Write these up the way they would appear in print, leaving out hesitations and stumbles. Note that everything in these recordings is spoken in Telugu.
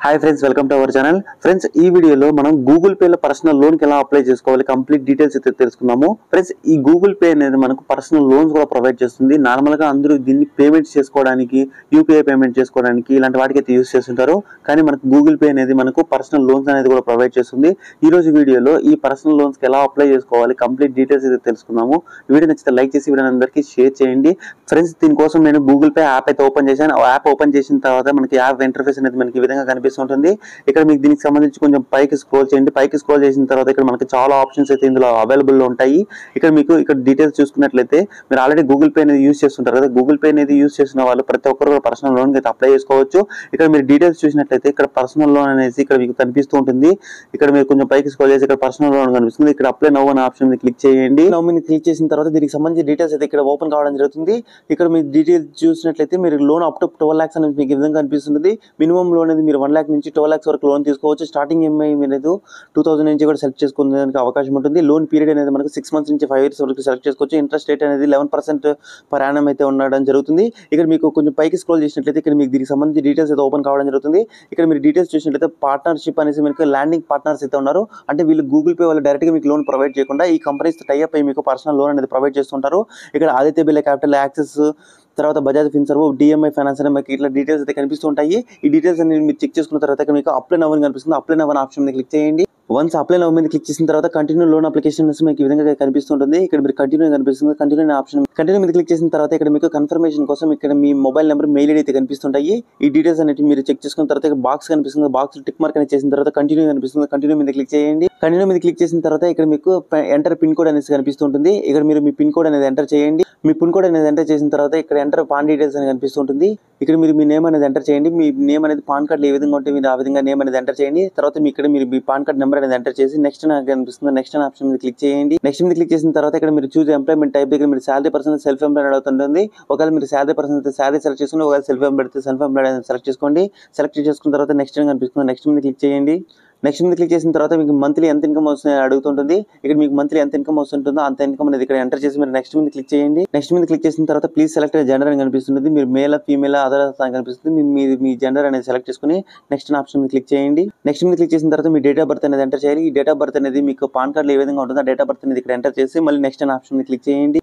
Hi friends, welcome to our channel. Friends, ఈ వీడియోలో మనం గూగుల్ పేలో పర్సనల్ లోన్కి ఎలా అప్లై చేసుకోవాలి కంప్లీట్ డీటెయిల్స్ అయితే తెలుసుకుందాము. ఫ్రెండ్స్, ఈ గూగుల్ పే అనేది మనకు పర్సనల్ లోన్స్ కూడా ప్రొవైడ్ చేస్తుంది. నార్మల్గా అందరూ దీన్ని పేమెంట్స్ చేసుకోవడానికి, యూపీఐ పేమెంట్ చేసుకోవడానికి ఇలాంటి వాటికి అయితే యూస్ చేస్తుంటారు. కానీ మనకు గూగుల్ పే అనేది మనకు పర్సనల్ లోన్స్ అనేది కూడా ప్రొవైడ్ చేస్తుంది. ఈ రోజు వీడియోలో ఈ పర్సనల్ లోన్స్కి ఎలా అప్లై చేసుకోవాలి కంప్లీట్ డీటెయిల్స్ అయితే తెలుసుకుందాము. వీడియో నచ్చితే లైక్ చేసి వీడియో అందరికీ షేర్ చేయండి. ఫ్రెండ్స్, దీనికోసం నేను గూగుల్ పే యాప్ అయితే ఓపెన్ చేశాను. ఆ యాప్ ఓపెన్ చేసిన తర్వాత మనకి యాప్ ఇంటర్ఫేస్ అనేది మనకి ఈ విధంగా కనిపిస్తుంది. ఇక్కడ మీకు దీనికి సంబంధించి కొంచెం పైకి స్క్రోల్ చేయండి. పైకి స్క్రోల్ చేసిన తర్వాత ఇక్కడ మనకి చాలా ఆప్షన్స్ అయితే ఇందులో అవైలబుల్ లో ఉంటాయి. ఇక్కడ డీటెయిల్స్ చూసుకున్నట్లయితే మీరు ఆల్రెడీ గూగుల్ పే అనేది యూస్ చేస్తుంటారు కదా. గూగుల్ పే అనేది యూస్ చేసిన వాళ్ళు ప్రతి ఒక్కరు పర్సనల్ లోన్ అయితే అప్లై చేసుకోవచ్చు. ఇక్కడ మీరు డీటెయిల్స్ చూసినట్లయితే ఇక్కడ పర్సనల్ లోన్ అనేసి ఇక్కడ మీకు కనిపిస్తూ ఉంటుంది. ఇక్కడ మీరు కొంచెం పైకి స్క్రోల్ చేసి ఇక్కడ పర్సనల్ లోన్ కనిపిస్తుంది. ఇక్కడ అప్లై నౌ అనే ఆప్షన్ క్లిక్ చేయండి. నౌ మీద క్లిక్ చేసిన తర్వాత దీనికి సంబంధించి డీటెయిల్స్ అయితే ఇక్కడ ఓపెన్ కావడం జరుగుతుంది. ఇక్కడ మీరు డీటెయిల్స్ చూసినట్లయితే మీరు లోన్ అప్ టు 12 lakhs అనేది మీకు ఈ విధంగా కనిపిస్తుంది. మినిమం లోన్ అనేది మీరు 1 lakh నుంచి 12 lakhs వరకు లోన్ తీసుకోవచ్చు. స్టార్టింగ్ ఈఎంఐ అనేది 2000 నుంచి కూడా సెలెక్ట్ చేసుకోవడానికి అవకాశం ఉంటుంది. లోన్ పీరియడ్ అనేది మనకు 6 months నుంచి 5 years వరకు సెలెక్ట్ చేసుకోవచ్చు. ఇంట్రెస్ట్ రేట్ అనేది 11% పర్ యానం అయితే ఉండడం జరుగుతుంది. ఇక్కడ మీకు కొంచెం పైకి స్క్రోల్ చేసినట్లయితే ఇక్కడ మీకు దీనికి సంబంధించి డీటెయిల్స్ అయితే ఓపెన్ కావడం జరుగుతుంది. ఇక్కడ మీరు డీటెయిల్స్ చూసినట్లయితే పార్ట్నర్షిప్ అనేసి మీకు ల్యాండింగ్ పార్ట్నర్స్ అయితే ఉన్నారు. అంటే వీళ్ళు గూగుల్ పే వాళ్ళు డైరెక్ట్ గా మీకు లోన్ ప్రొవైడ్ చేయకుండా ఈ కంపెనీస్ టైఅప్ అయ్యి మీకు పర్సనల్ లోన్ అనేది ప్రొవైడ్ చేస్తుంటారు. ఇక్కడ ఆదిత్య బిర్లా క్యాపిటల్, యాక్సిస్, తర్వాత బజాజ్ ఫిన్సర్వ్, డిఎంఐ ఫైనాన్స్ అనే మీకు ఇట్లా డీటెయిల్స్ అయితే కనిపిస్తూ ఉంటాయి. ఈ డీటెయిల్స్ అనేది మీరు చెక్ చేసుకున్న తర్వాత మీకు అప్లై నౌ అని కనిపిస్తుంది. అప్లై నౌ అనే ఆప్షన్ మీద క్లిక్ చేయండి. వన్స్ అప్లై నౌ మీద క్లిక్ చేసిన తర్వాత కంటిన్యూ లోన్ అప్లికేషన్ మీకు ఈ విధంగా కనిపిస్తుంటుంది. ఇక్కడ మీరు కంటిన్యూ కనిపిస్తుంది. కంటిన్యూ ఆప్షన్ కంటిన్యూ మీద క్లిక్ చేసిన తర్వాత ఇక్కడ మీకు కన్ఫర్మేషన్ కోసం ఇక్కడ మీ మొబైల్ నెంబర్, మెయిల్ ఐడి అయితే కనిపిస్తుంటాయి. ఈ డీటెయిల్స్ అనేవి మీరు చెక్ చేసుకున్న తర్వాత ఇక్కడ బాక్స్ కనిపిస్తుంది. బాక్స్ టిక్ మార్క్ అనేది చేసిన తర్వాత కంటిన్యూ కనిపిస్తుంది. కంటిన్యూ మీద క్లిక్ చేయండి. కంటిన్యూ మీద క్లిక్ చేసిన తర్వాత ఇక్కడ మీకు ఎంటర్ పిన్ కోడ్ అనేది కనిపిస్తుంటుంది. ఇక్కడ మీరు మీ పిన్ కోడ్ అనేది ఎంటర్ చేయండి. మీ పిన్ కోడ్ అనేది ఎంటర్ చేసిన తర్వాత ఇక్కడ ఎంటర్ పాన్ డీటెయిల్స్ అని కనిపిస్తుంటుంది. ఇక్కడ మీరు మీ నేమ్ అనేది ఎంటర్ చేయండి. మీ నేమ్ అనేది పాన్ కార్డ్ ఏ విధంగా ఉంటే మీరు ఆ విధంగా నేమ్ అనేది ఎంటర్ చేయండి. తర్వాత మీరు మీ పాన్ కార్డ్ నెంబర్ అనేది ఎంటర్ చేసి నెక్స్ట్ నాకు కనిపిస్తుంది. నెక్స్ట్ ఆప్షన్ మీద క్లిక్ చేయండి. నెక్స్ట్ మీద క్లిక్ చేసిన తర్వాత ఇక్కడ మీరు చూస్ ఎంప్లాయ్మెంట్ టైప్ దగ్గర మీరు సాలరీ పర్సన్, సెల్ఫ్ ఎంప్లాయ్డ్ అడుగుతుంటుంది. ఒకవేళ మీరు సాలరీ పర్సన్ అయితే సాలరీ సెలెక్ట్ చేసుకోండి. ఒకవేళ సెల్ఫ్ ఎంప్లాయ్డ్ అయితే సెల్ఫ్ ఎంప్లాయ్డ్ సెలెక్ట్ చేసుకోండి. సెలెక్ట్ చేసుకున్న తర్వాత నెక్స్ట్ కనిపిస్తుంది. నెక్స్ట్ మీద క్లిక్ చేయండి. నెక్స్ట్ మీద క్లిక్ చేసిన తర్వాత మీకు మంత్లీ ఎంత ఇన్కమ్ వస్తుంది అడుగుతుంటుంది. ఇక్కడ మీకు మంత్లీ ఎంత ఇన్కమ్ వస్తుంటుందో అంత ఇన్కమ్ అనేది ఇక్కడ ఎంటర్ చేసి మీరు నెక్స్ట్ మీద క్లిక్ చేయండి. నెక్స్ట్ మీద క్లిక్ చేసిన తర్వాత ప్లీజ్ సెలెక్ట్ జెండర్ అని కనిపిస్తుంది. మీరు మేల్, ఫీమేల్, అదర్ అని కనిపిస్తుంది. మీ జెండర్ అనేది సెలెక్ట్ చేసుకుని నెక్స్ట్ ఆప్షన్ మీద క్లిక్ చేయండి. నెక్స్ట్ మీద క్లిక్ చేసిన తర్వాత మీ డేట్ ఆఫ్ బర్త్ అనేది ఎంటర్ చేయాలి. ఈ డేట్ ఆఫ్ బర్త్ అనేది మీకు పాన్ కార్డులో ఏ విధంగా ఉంటుందో ఆ డేట్ ఆఫ్ బర్త్ అనేది ఇక్కడ ఎంటర్ చేసి మళ్ళీ నెక్స్ట్ ఆప్షన్ మీద క్లిక్ చేయండి.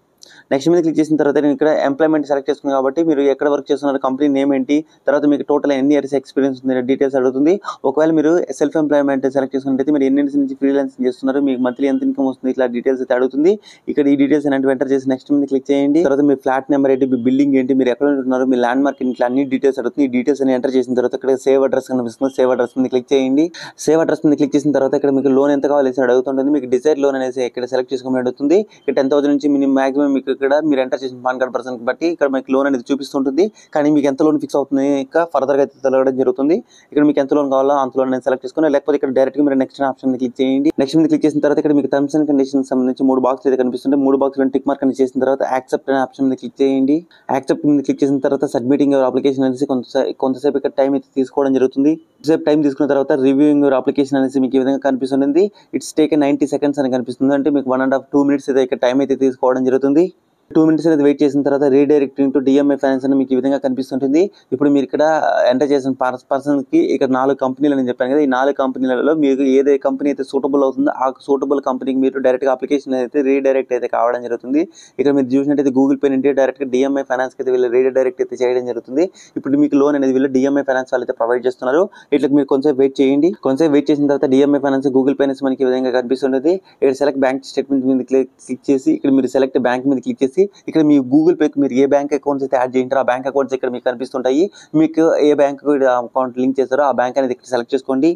నెక్స్ట్ మీద క్లిక్ చేసిన తర్వాత నేను ఇక్కడ ఎంప్లాయ్మెంట్ సెలెక్ట్ చేసుకున్నాను కాబట్టి మీరు ఎక్కడ వర్క్ చేస్తున్నారు, కంపెనీ నేమ్ ఏంటి, తర్వాత మీకు టోటల్ ఎన్ని ఇయర్స్ ఎక్స్పీరియన్స్ ఉంది డీటెయిల్స్ అడుగుతుంది. ఒకవేళ మీరు సెల్ఫ్ ఎంప్లాయ్మెంట్ సెలెక్ట్ చేసుకున్నట్లయితే మీరు ఎన్ని ఇయర్స్ నుంచి ఫ్రీలాన్సింగ్ చేస్తున్నారు, మీకు మంత్లీ ఎంత ఇన్కమ్ వస్తుంది, ఇట్లా డీటెయిల్స్ అయితే అడుగుతుంది. ఇక్కడ ఈ డీటెయిల్స్ అనేవి ఎంటర్ చేసి నెక్స్ట్ మీద క్లిక్ చేయండి. తర్వాత మీ ఫ్లాట్ నెంబర్ ఏంటి, మీ బిల్డింగ్ ఏంటి, మీరు ఎక్కడ ఉంటున్నారు, మీ ల్యాండ్ మార్క్ ఇట్లా అన్ని డీటెయిల్స్ అడుగుతుంది. ఈ డీటెయిల్స్ అని ఎంటర్ చేసిన తర్వాత ఇక్కడ సేవ్ అడ్రస్ కనిపిస్తుంది. సేవ్ అడ్రస్ మీద క్లిక్ చేయండి. సేవ్ అడ్రస్ మీద క్లిక్ చేసిన తర్వాత ఇక్కడ మీకు లోన్ ఎంత కావాలి అడుగుతుంటుంది. మీకు డిజైర్ లోన్ అనేసి ఇక్కడ సెలెక్ట్ చేసుకోమని అడుగుతుంది. ఇక్కడ 10,000 నుంచి మినిమం మాక్సిమం మీకు ఇక్కడ మీరు ఎంటర్ చేసిన పాన్ కార్డ్ పర్సన్ బట్టి ఇక్కడ మీకు లోన్ అనేది చూపిస్తుంటుంది. కానీ మీకు ఎంత లోన్ ఫిక్స్ అవుతుంది ఇంకా ఫర్దర్ గా అయితే తెలియడం జరుగుతుంది. ఇక్కడ మీకు ఎంత లోన్ కావాలో అంత లోన్ అనేది సెలెక్ట్ చేసుకుని లేకపోతే ఇక్కడ డైరెక్ట్ గా మీరు నెక్స్ట్ ఆప్షన్ క్లిక్ చేయండి. నెక్స్ట్ మీద క్లిక్ చేసిన తర్వాత ఇక్కడ మీకు టర్మ్స్ అండ్ కండిషన్స్ సంబంధించి 3 బాక్స్ అయితే కనిపిస్తుంది. 3 బాక్స్ టిక్ మార్క్ అని చేసిన తర్వాత యాక్సెప్ట్ అనే ఆప్షన్ మీద క్లిక్ చేయండి. యాక్సెప్ట్ మీద క్లిక్ చేసిన తర్వాత సబ్మిటింగ్ యువర్ అప్లికేషన్ అనేసి కొంతసేపు ఇక్కడ టైం అయితే తీసుకోవడం జరుగుతుంది. కొంతసేపు టైం తీసుకున్న తర్వాత రివ్యూయింగ్ యువర్ అప్లికేషన్ అనేసి మీకు ఈ విధంగా కనిపిస్తుంది. ఇట్స్ టేక్ 90 seconds అని కనిపిస్తుంది. అంటే మీకు 1.5-2 minutes అయితే ఇక్కడ టైం అయితే తీసుకోవడం జరుగుతుంది. 2 minutes అనేది వెయిట్ చేసిన తర్వాత రీడైరెక్టింగ్ టు డిఎంఐ ఫైనాన్స్ అని మీకు ఈ విధంగా కనిపిస్తుంటుంది. ఇప్పుడు మీరు ఇక్కడ ఎంటర్ చేసిన పర్సన్ కి ఇక్కడ 4 కంపెనీలు అని చెప్పాను కదా. ఈ 4 కంపెనీలలో మీకు ఏదే కంపెనీ అయితే సూటబుల్ అవుతుందో ఆ సూటబుల్ కంపెనీకి మీరు డైరెక్ట్ గా అప్లికేషన్ అయితే రీడైరెక్ట్ అయితే కావడం జరుగుతుంది. ఇక్కడ మీరు చూసినట్టయితే గూగుల్ పే నుండి డైరెక్ట్ గా డిఎంఐ ఫైనాన్స్ కి అయితే వీళ్ళు రీడైరెక్ట్ అయితే చేయడం జరుగుతుంది. ఇప్పుడు మీకు లోన్ అనేది వీళ్ళు డిఎంఐ ఫైనాన్స్ వాళ్ళు అయితే ప్రొవైడ్ చేస్తున్నారు. ఇట్లా మీరు కొంచెం వెయిట్ చేయండి. కొంచెం వెయిట్ చేసిన తర్వాత డిఎంఐ ఫైనాన్స్, గూగుల్ పే నుంచి మనకి ఈ విధంగా కనిపిస్తుంది. ఇక్కడ సెలెక్ట్ బ్యాంక్ స్టేట్మెంట్ మీద క్లిక్ చేసి ఇక్కడ మీరు సెలెక్ట్ బ్యాంక్ మీద క్లిక్ చేసి ఇక్కడ మీ గూగుల్ పేకి మీరు ఏ బ్యాంక్ అకౌంట్స్ అయితే యాడ్ చేయంటారో ఆ బ్యాంక్ అకౌంట్స్ ఇక్కడ మీకు కనిపిస్తుంటాయి. మీకు ఏ బ్యాంక్ అకౌంట్ లింక్ చేస్తారో ఆ బ్యాంక్ అనేది ఇక్కడ సెలెక్ట్ చేసుకోండి.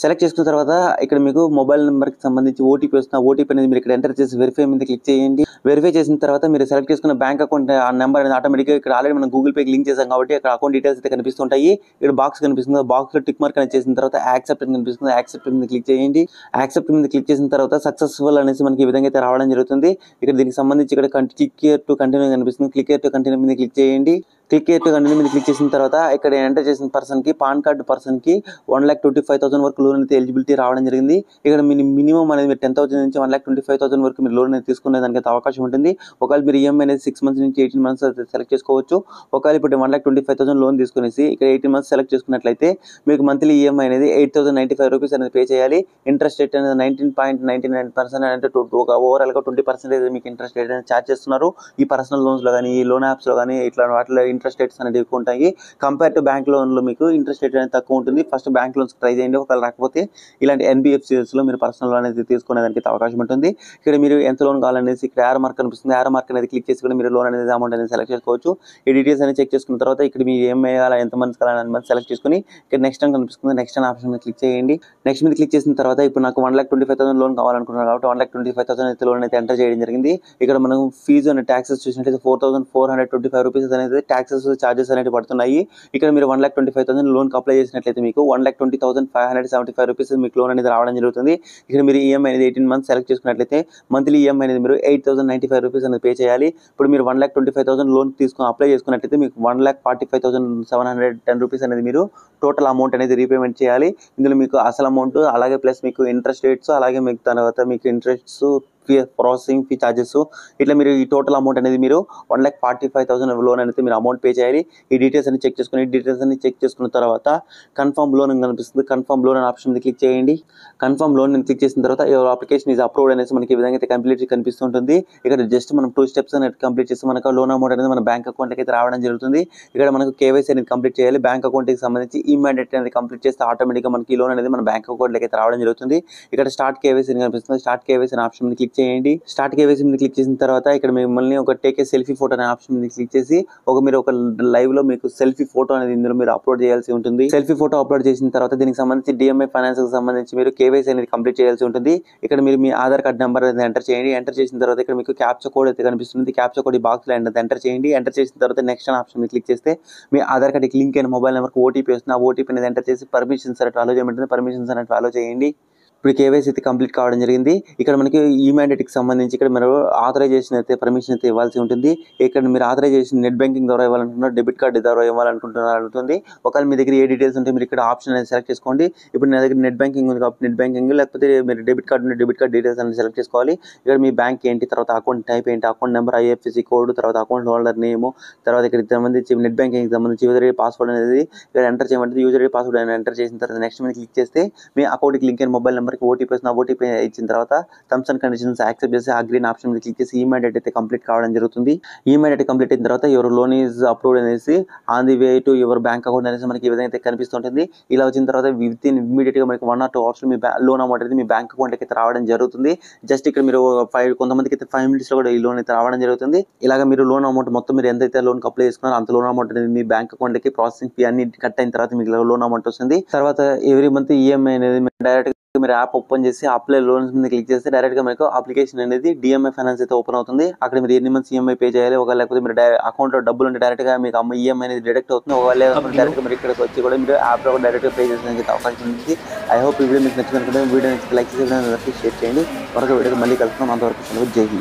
సెలెక్ట్ చేసుకున్న తర్వాత ఇక్కడ మీకు మొబైల్ నెంబర్కి సంబంధించి ఓటీపీ వస్తుంది. ఓటీపీ అనేది మీరు ఇక్కడ ఎంటర్ చేసి వెరిఫై మీద క్లిక్ చేయండి. వెరిఫై చేసిన తర్వాత మీరు సెలెక్ట్ చేసుకున్న బ్యాంక్ అకౌంట్ ఆ నెంబర్ అనేది ఆటోమేటిక్గా ఇక్కడ ఆల్రెడీ మనం గూగుల్ పేకి లింక్ చేసాం కాబట్టి అక్కడ అకౌంట్ డీటెయిల్స్ అయితే కనిపిస్తుంటాయి. ఇక్కడ బాక్స్ కనిపిస్తుంది. బాక్స్ లో టిక్ మార్క్ అనేది చేసిన తర్వాత యాక్సెప్ట్ అని కనిపిస్తుంది. యాక్సెప్ట్ మీద క్లిక్ చేయండి. యాక్సెప్ట్ మీద క్లిక్ చేసిన తర్వాత సక్సెస్ఫుల్ అనేసి మనకి ఈ విధంగా అయితే రావడం జరుగుతుంది. ఇక్కడ దీనికి సంబంధించి ఇక్కడ క్లిక్ హియర్ టు కంటిన్యూ కనిపిస్తుంది. క్లిక్ హియర్ టు కంటిన్యూ మీద క్లిక్ చేయండి. క్లిక్ అనేది మీరు క్లిక్ చేసిన తర్వాత ఇక్కడ ఎంటర్ చేసిన పర్సన్కి పాన్ కార్డు పర్సన్కి 1,25,000 వరకు లోన్ అయితే ఎలిజిబిలిటీ రావడం జరిగింది. ఇక్కడ మినిమం అనేది మీరు 10,000 నుంచి 1,25,000 వరకు మీరు లోన్ అనేది తీసుకునే దానికి అవకాశం ఉంటుంది. ఒకవేళ మీరు ఈఎంఐ అనేది 6 మంత్స్ నుంచి 18 మంత్స్ సెలెక్ట్ చేసుకోవచ్చు. ఒకవేళ ఇప్పుడు 1,25,000 లోన్ తీసుకునేసి ఇక్కడ 18 మంత్స్ సెలెక్ట్ చేసుకున్నట్లయితే మీకు మంత్లీ ఈఎంఐ అనేది 8,095 రూపీస్ అనేది పే చేయాలి. ఇంట్రెస్ట్ రేట్ అనేది 19.99% అంటే ఒక ఓవరాల్గా 20% మీకు ఇంట్రెస్ట్ రేట్ అనేది ఛార్జ్ చేస్తున్నారు. ఈ పర్సనల్ లోన్స్లో కానీ ఈ లోన్ యాప్స్లో కానీ ఇట్లా వాటిలో ఇంట్రెస్ట్ రేట్స్ అనేవి ఎక్కువ ఉంటాయి. కంపేర్ టు బ్యాంక్ లోన్లో మీకు ఇంట్రెస్ట్ రేట్ అనేది తక్కువ ఉంటుంది. ఫస్ట్ బ్యాంక్ లోన్స్ ట్రై చేయండి. ఒకవేళ రాకపోతే ఇలాంటి ఎన్బిఎఫ్సిఎస్లో మీరు పర్సనల్ లోన్ అనేది తీసుకునేదానికి అవకాశం ఉంటుంది. ఇక్కడ మీరు ఎంత లోన్ కావాలనేసి ఇక్కడ యారో మార్క్ కనిపిస్తుంది. యారో మార్క్ అనేది క్లిక్ చేసి కూడా మీరు లోన్ అనేది అమౌంట్ అనేది సెలెక్ట్ చేసుకోవచ్చు. ఈ డీటెయిల్స్ అనేది చెక్ చేసుకున్న తర్వాత ఇక్కడ మీరు ఏం వేయాలి, ఎంత మంది కావాలని సెలెక్ట్ చేసుకుని ఇక్కడ నెక్స్ట్ అని కనిపిస్తుంది. నెక్స్ట్ అని ఆప్షన్ మీద క్లిక్ చేయండి. నెక్స్ట్ మీద క్లిక్ చేసిన తర్వాత ఇప్పుడు నాకు 1,25,000 లోన్ కావాలనుకున్నాను కాబట్టి 1,25,000 అయితే లోన్ అయితే ఎంటర్ చేయడం జరిగింది. ఇక్కడ మనం ఫీజు అనే ట్యాక్సెస్ చూసినట్లయితే 4,425 రూపీస్ అనేది ట్యాక్సెస్ చార్జెస్ అనేవి పడుతున్నాయి. ఇక్కడ మీరు 1,25,000 లోన్కి అప్లై చేసినట్లయితే మీకు 1,20,575 రూపీస్ మీకు లోన్ అనేది రావడం జరుగుతుంది. ఇక్కడ మీరు ఈఎంఐ అనేది 18 మంత్స్ సెలెక్ట్ చేసుకున్నట్లయితే మంత్లీ ఈఎంఐ అనేది మీరు 8,095 రూపీస్ అనేది పే చేయాలి. ఇప్పుడు మీరు 1,25,000 లోన్ తీసుకుని అప్లై చేసుకున్నట్లయితే మీకు 1,45,710 రూపీస్ అనేది మీరు టోటల్ అమౌంట్ అనేది రీపేమెంట్ చేయాలి. ఇందులో మీకు అసలు అమౌంట్ అలాగే ప్లస్ మీకు ఇంట్రెస్ట్ రేట్స్ అలాగే మీకు తర్వాత మీకు ఇంట్రెస్ట్స్ ప్రాసెసింగ్ ఫీ ఛార్జెస్ ఇట్లా మీరు ఈ టోటల్ అమౌంట్ అనేది మీరు 1,45,000 లోన్ అనేది మీరు అమౌంట్ పే చేయాలి. ఈ డీటెయిల్స్ అన్ని చెక్ చేసుకుని డీటెయిల్స్ అన్ని చెక్ చేసుకున్న తర్వాత కన్ఫర్మ్ లోన్ అని కనిపిస్తుంది. కన్ఫర్మ్ లోన్ అనే ఆప్షన్ మీద క్లిక్ చేయండి. కన్ఫర్మ్ లోన్ క్లిక్ చేసిన తర్వాత యువర్ అప్లికేషన్ ఈజ్ అప్రూవ్డ్ అనేసి మనకి ఈ విధంగా అయితే కంప్లీట్ కనిపిస్తుంటుంది. ఇక్కడ జస్ట్ మనం 2 స్టెప్స్ అనేది కంప్లీట్ చేస్తే మనకు లోన్ అమౌంట్ అనేది మన బ్యాంక్ అకౌంట్కి అయితే రావడం జరుగుతుంది. ఇక్కడ మనకు కేవైసీ అనేది కంప్లీట్ చేయాలి. బ్యాంక్ అకౌంట్కి సంబంధించి ఇమ్మీడియట్ అనేది కంప్లీట్ చేస్తే ఆటోమేటిక్గా మనకి ఈ లోన్ అనేది మన బ్యాంక్ అకౌంట్కి అయితే రావడం జరుగుతుంది. ఇక్కడ స్టార్ట్ కేవైసీ అని కనిపిస్తుంది. స్టార్ట్ కేవైసీ అనే ఆప్షన్ మీద క్లిక్ చేయండి. స్టార్ట్ కేవైసీ మీద క్లిక్ చేసిన తర్వాత ఇక్కడ మిమ్మల్ని ఒక టేక్ ఏ సెల్ఫీ ఫోటో అనే ఆప్షన్ మీద క్లిక్ చేసి మీరు ఒక లైవ్ లో మీకు సెల్ఫీ ఫోటో అనేది ఇందులో మీరు అప్లోడ్ చేయాల్సి ఉంటుంది. సెల్ఫీ ఫోటో అప్లోడ్ చేసిన తర్వాత దీనికి సంబంధించి డిఎంఐ ఫైనాన్స్ కి సంబంధించి మీరు కేవైసీ అనేది కంప్లీట్ చేయాల్సి ఉంటుంది. ఇక్కడ మీరు మీ ఆధార్ కార్డ్ నెంబర్ అనేది ఎంటర్ చేయండి. ఎంటర్ చేసిన తర్వాత ఇక్కడ మీకు క్యాప్చా కోడ్ అయితే కనిపిస్తుంది. క్యాప్చా కోడ్ ఈ బాక్స్ లో ఎంటర్ చేయండి. ఎంటర్ చేసిన తర్వాత నెక్స్ట్ అనే ఆప్షన్ మీద క్లిక్ చేస్తే మీ ఆధార్ కార్డ్ లింక్ అయిన మొబైల్ నెంబర్కి ఓటీపీ వస్తుంది. ఆ ఓటీపీ అనేది ఎంటర్ చేసి పర్మిషన్స్ అనేది అలో చేయమంటుంది. పర్మిషన్స్ అనేది ఫాలో చేయండి. ఇప్పుడు కేవైసీ అయితే కంప్లీట్ కావడం జరిగింది. ఇక్కడ మనకి ఈ మ్యాండేట్కి సంబంధించి ఇక్కడ మీరు ఆథరైజేషన్ అయితే పర్మిషన్ అయితే ఇవ్వాల్సి ఉంటుంది. ఇక్కడ మీరు ఆథరైజేషన్ నెట్ బ్యాంకింగ్ ద్వారా ఇవ్వాలనుకుంటున్నారు, డెబిట్ కార్డు ద్వారా ఇవ్వాలనుకుంటున్నారు ఉంటుంది. ఒకవేళ మీ దగ్గర ఏ డీటెయిల్స్ ఉంటే మీరు ఇక్కడ ఆప్షన్ అనేది సెలెక్ట్ చేసుకోండి. ఇప్పుడు నా దగ్గర నెట్ బ్యాంకింగ్ ఉంది కాబట్టి నెట్ బ్యాంకింగ్, లేకపోతే మీరు డెబిట్ కార్డు ఉంటే డెబిట్ కార్డ్ డీటెయిల్స్ అనేది సెలెక్ట్ చేసుకోవాలి. ఇక్కడ మీ బ్యాంక్ ఏంటి, తర్వాత అకౌంట్ టైప్ ఏంటి, అకౌంట్ నెంబర్, ఐఎఫ్ఎస్సి కోడ్, తర్వాత అకౌంట్ హోల్డర్ నేమ్, తర్వాత ఇక్కడ సంబంధించి నెట్ బ్యాంకింగ్ సంబంధించి యూజర్ ఐడి పాస్వర్డ్ అనేది ఇక్కడ ఎంటర్ చేయమంటే యూజర్ ఐడి పాస్వర్డ్ అనేది ఎంటర్ చేసిన తర్వాత నెక్స్ట్ మీద క్లిక్ చేస్తే మీ అకౌంట్కి లింక్ అయిన మొబైల్ నెంబర్కి ఓటీపీ వస్తుంది. ఓటీపీ ఇచ్చిన తర్వాత టర్మ్స్ అండ్ కండిషన్స్ యాక్సెప్ట్ చేసి ఆ గ్రీన్ ఆప్షన్ మీద క్లిక్ చేసి ఇమీడియట్ అయితే కంప్లీట్ కావడం జరుగుతుంది. ఇమీడియట్ కంప్లీట్ అయిన తర్వాత యువర్ లోన్ ఈజ్ అప్రూవ్డ్ అనేసి on the way to your bank account అనేసి మనకి ఈ విధంగా అయితే కనిపిస్తుంటుంది. ఇలా వచ్చిన తర్వాత విత్ ఇన్ ఇమీడియట్ గా మనకి 1 or 2 hours me loan amount అనేది మీ బ్యాంక్ అకౌంట్ అయితే రావడం జరుగుతుంది. జస్ట్ ఇక్కడ మీరు కొంతమందికి అయితే 5 minutes లో కూడా ఈ లోన్ అయితే రావడం జరుగుతుంది. ఇలాగ మీరు లోన్ అమౌంట్ మొత్తం మీరు ఎంతైతే లోన్ అప్లై చేసుకున్నారో అంత లోన్ అమౌంట్ అనేది మీ బ్యాంక్ అకౌంట్ కి ప్రాసెసింగ్ ఫీ అన్ని కట్ అయిన తర్వాత మీకు లోన్ అమౌంట్ వస్తుంది. తర్వాత ఎవ్రీ మంత్ ఈఎంఐ అనేది డైరెక్ట్ మీరు యాప్ ఓపెన్ చేసి అప్లై లోన్స్ మీద క్లిక్ చేస్తే డైరెక్ట్ గా మీకు అప్లికేషన్ అనేది డిఎంఐ ఫైనాన్స్ అయితే ఓపెన్ అవుతుంది. అక్కడ మీరు ఎన్ని మంత్స్ ఈఎంఐ పే చేయాలి, ఒకవేళ లేకపోతే మీరు అకౌంట్ లో డబ్బులు ఉంటే డైరెక్ట్ గా మీకు ఈఎంఐ అనేది డిడక్ట్ అవుతుంది. ఒకవేళ డైరెక్ట్ గా మీరు ఇక్కడికి వచ్చి కూడా మీరు యాప్ లో డైరెక్ట్ గా పే చేసేందుకు అవకాశం ఉంది. ఐ హోప్ ఈ వీడియో మీకు నచ్చింది అనుకుంటే వీడియో లైక్ చేసి షేర్ చేయండి. మరొక వీడియోకి మళ్ళీ కలుస్తున్నాం. అంతవరకు జై హింద్.